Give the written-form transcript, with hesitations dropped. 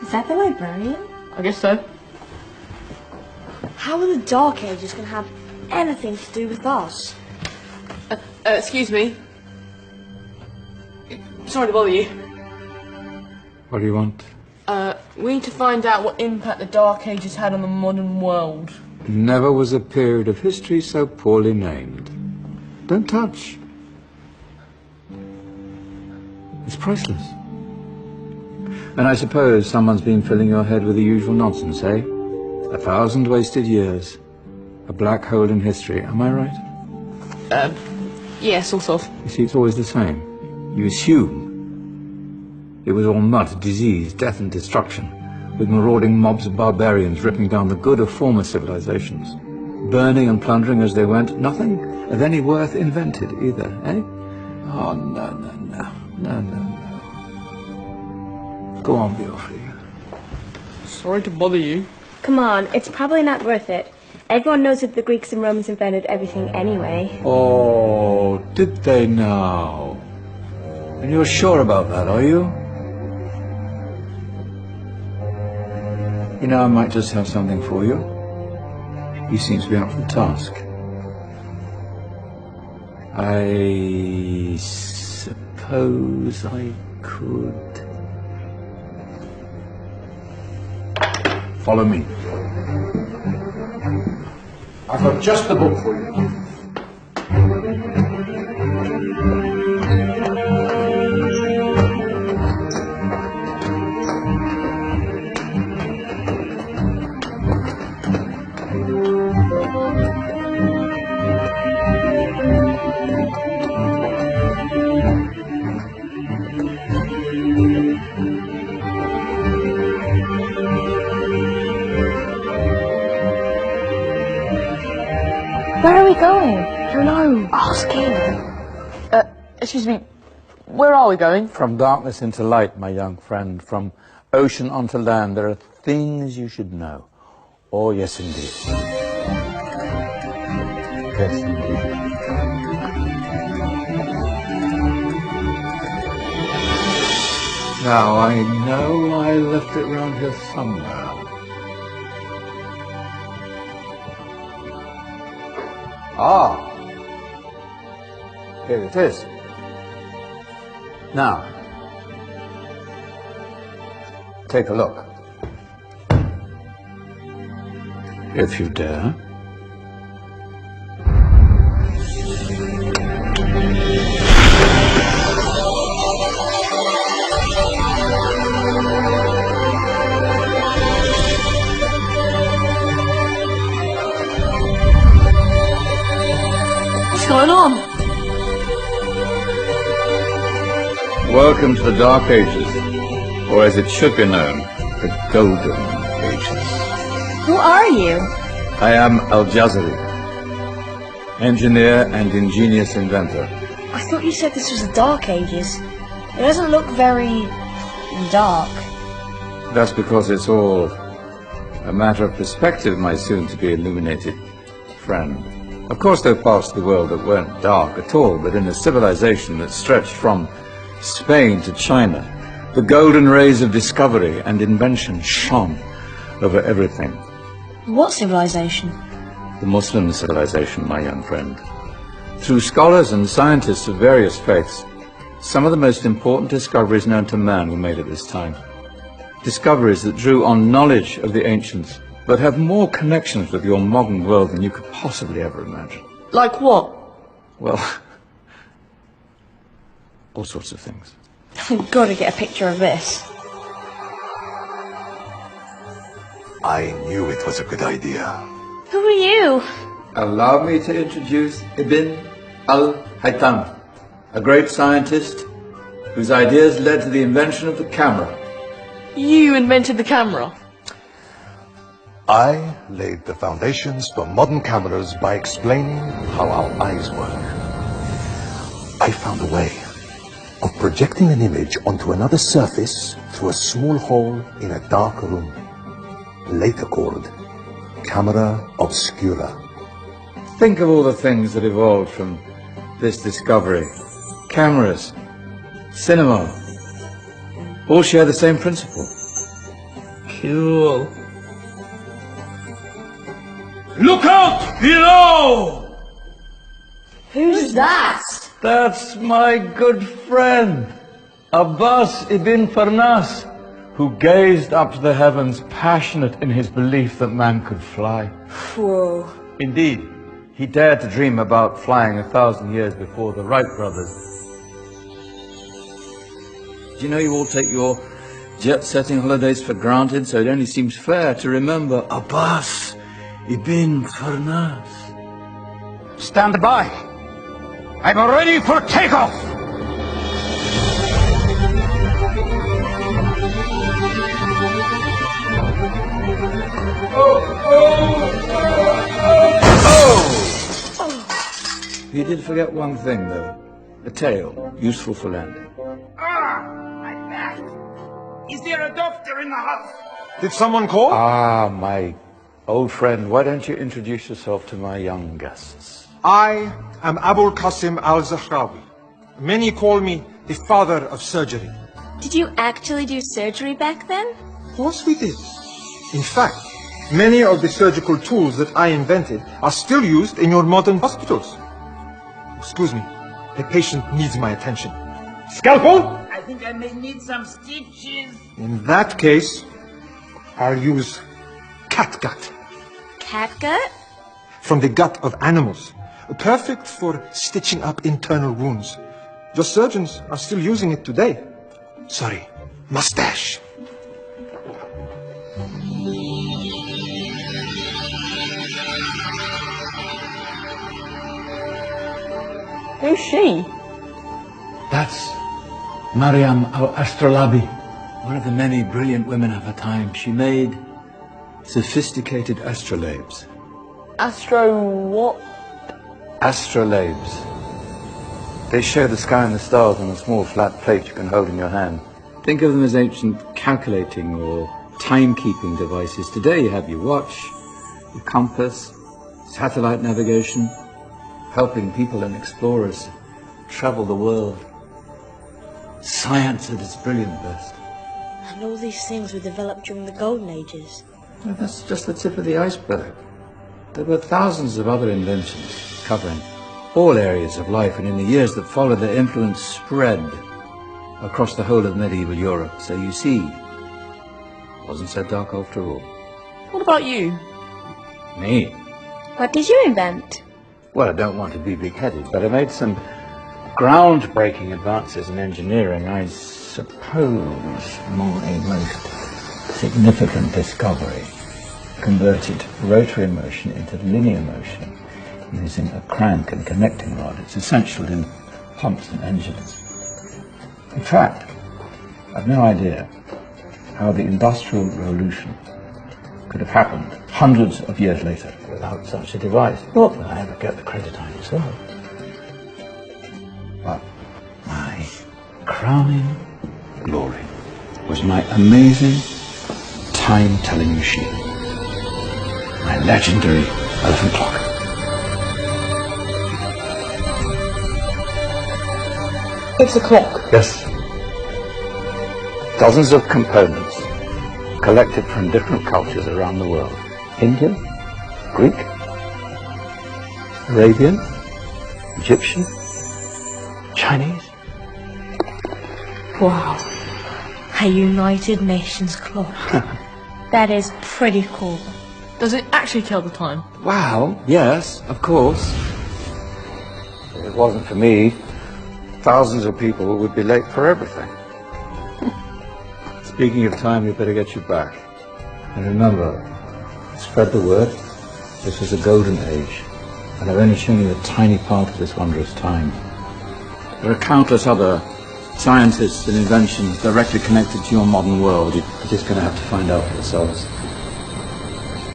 Is that the librarian? I guess so. How are the Dark Ages going to have anything to do with us? Excuse me. Sorry to bother you. What do you want? We need to find out what impact the Dark Ages had on the modern world. Never was a period of history so poorly named. Don't touch. It's priceless. And I suppose someone's been filling your head with the usual nonsense, eh? 1,000 wasted years. A black hole in history, am I right? Yeah, sort of. You see, it's always the same. You assume it was all mud, disease, death and destruction, with marauding mobs of barbarians ripping down the good of former civilizations, burning and plundering as they went. Nothing of any worth invented either, eh? Oh, no. Go on, be off with you. Sorry to bother you. Come on, it's probably not worth it. Everyone knows that the Greeks and Romans invented everything anyway. Oh, did they now? And you're sure about that, are you? You know, I might just have something for you. He seems to be up for the task. I suppose I could... Follow me. I've got just the book for you. Where are we going? I don't know. Ask him. Excuse me. Where are we going? From darkness into light, my young friend. From ocean onto land. There are things you should know. Oh, yes, indeed. Yes, indeed. Now, I know I left it round here somewhere. Ah, here it is. Now, take a look. If you dare. What's going on? Welcome to the Dark Ages, or as it should be known, the Golden Ages. Who are you? I am Al-Jazari, engineer and ingenious inventor. I thought you said this was the Dark Ages. It doesn't look very... dark. That's because it's all a matter of perspective, my soon-to-be illuminated friend. Of course, there are parts of the world that weren't dark at all, but in a civilization that stretched from Spain to China, the golden rays of discovery and invention shone over everything. What civilization? The Muslim civilization, my young friend. Through scholars and scientists of various faiths, some of the most important discoveries known to man were made at this time. Discoveries that drew on knowledge of the ancients, but have more connections with your modern world than you could possibly ever imagine. Like what? Well, all sorts of things. I've got to get a picture of this. I knew it was a good idea. Who are you? Allow me to introduce Ibn al-Haytham, a great scientist whose ideas led to the invention of the camera. You invented the camera? I laid the foundations for modern cameras by explaining how our eyes work. I found a way of projecting an image onto another surface through a small hole in a dark room, later called camera obscura. Think of all the things that evolved from this discovery. Cameras, cinema, all share the same principle. Cool. Look out below! Who's that? That's my good friend, Abbas ibn Farnas, who gazed up to the heavens, passionate in his belief that man could fly. Whoa. Indeed, he dared to dream about flying 1,000 years before the Wright brothers. Do you know you all take your jet-setting holidays for granted, so it only seems fair to remember Abbas ibn Farnas. Stand by. I'm ready for takeoff. You did forget one thing, though. A tail, useful for landing. My back. Is there a doctor in the house? Did someone call? Ah, my old friend, why don't you introduce yourself to my young guests? I am Abul Qasim al-Zahrawi. Many call me the father of surgery. Did you actually do surgery back then? Of course we did. In fact, many of the surgical tools that I invented are still used in your modern hospitals. Excuse me, the patient needs my attention. Scalpel? I think I may need some stitches. In that case, I'll use catgut. Catgut? From the gut of animals. Perfect for stitching up internal wounds. Your surgeons are still using it today. Sorry, mustache. Who's she? That's Maryam al-Astrolabi, one of the many brilliant women of her time. She made sophisticated astrolabes. Astro what? Astrolabes. They show the sky and the stars on a small flat plate you can hold in your hand. Think of them as ancient calculating or timekeeping devices. Today you have your watch, your compass, satellite navigation, helping people and explorers travel the world. Science at its brilliant best. And all these things were developed during the Golden Ages. Well, that's just the tip of the iceberg. There were thousands of other inventions covering all areas of life, and in the years that followed, their influence spread across the whole of medieval Europe. So you see, it wasn't so dark after all. What about you? Me? What did you invent? Well, I don't want to be big-headed, but I made some groundbreaking advances in engineering. I suppose my most significant discovery converted rotary motion into linear motion using a crank and connecting rod. It's essential in pumps and engines. In fact, I've no idea how the Industrial Revolution could have happened hundreds of years later without such a device. Not that I ever get the credit I deserve. But my crowning glory was my amazing time-telling machine, my legendary elephant clock. It's a clock. Yes. Dozens of components collected from different cultures around the world. Indian, Greek, Arabian, Egyptian, Chinese. Wow. A United Nations clock. That is pretty cool. Does it actually tell the time? Wow, yes, of course. If it wasn't for me, thousands of people would be late for everything. Speaking of time, we better get you back. And remember, spread the word. This was a golden age, and I've only shown you a tiny part of this wondrous time. There are countless other scientists and inventions directly connected to your modern world. You're just going to have to find out for yourselves.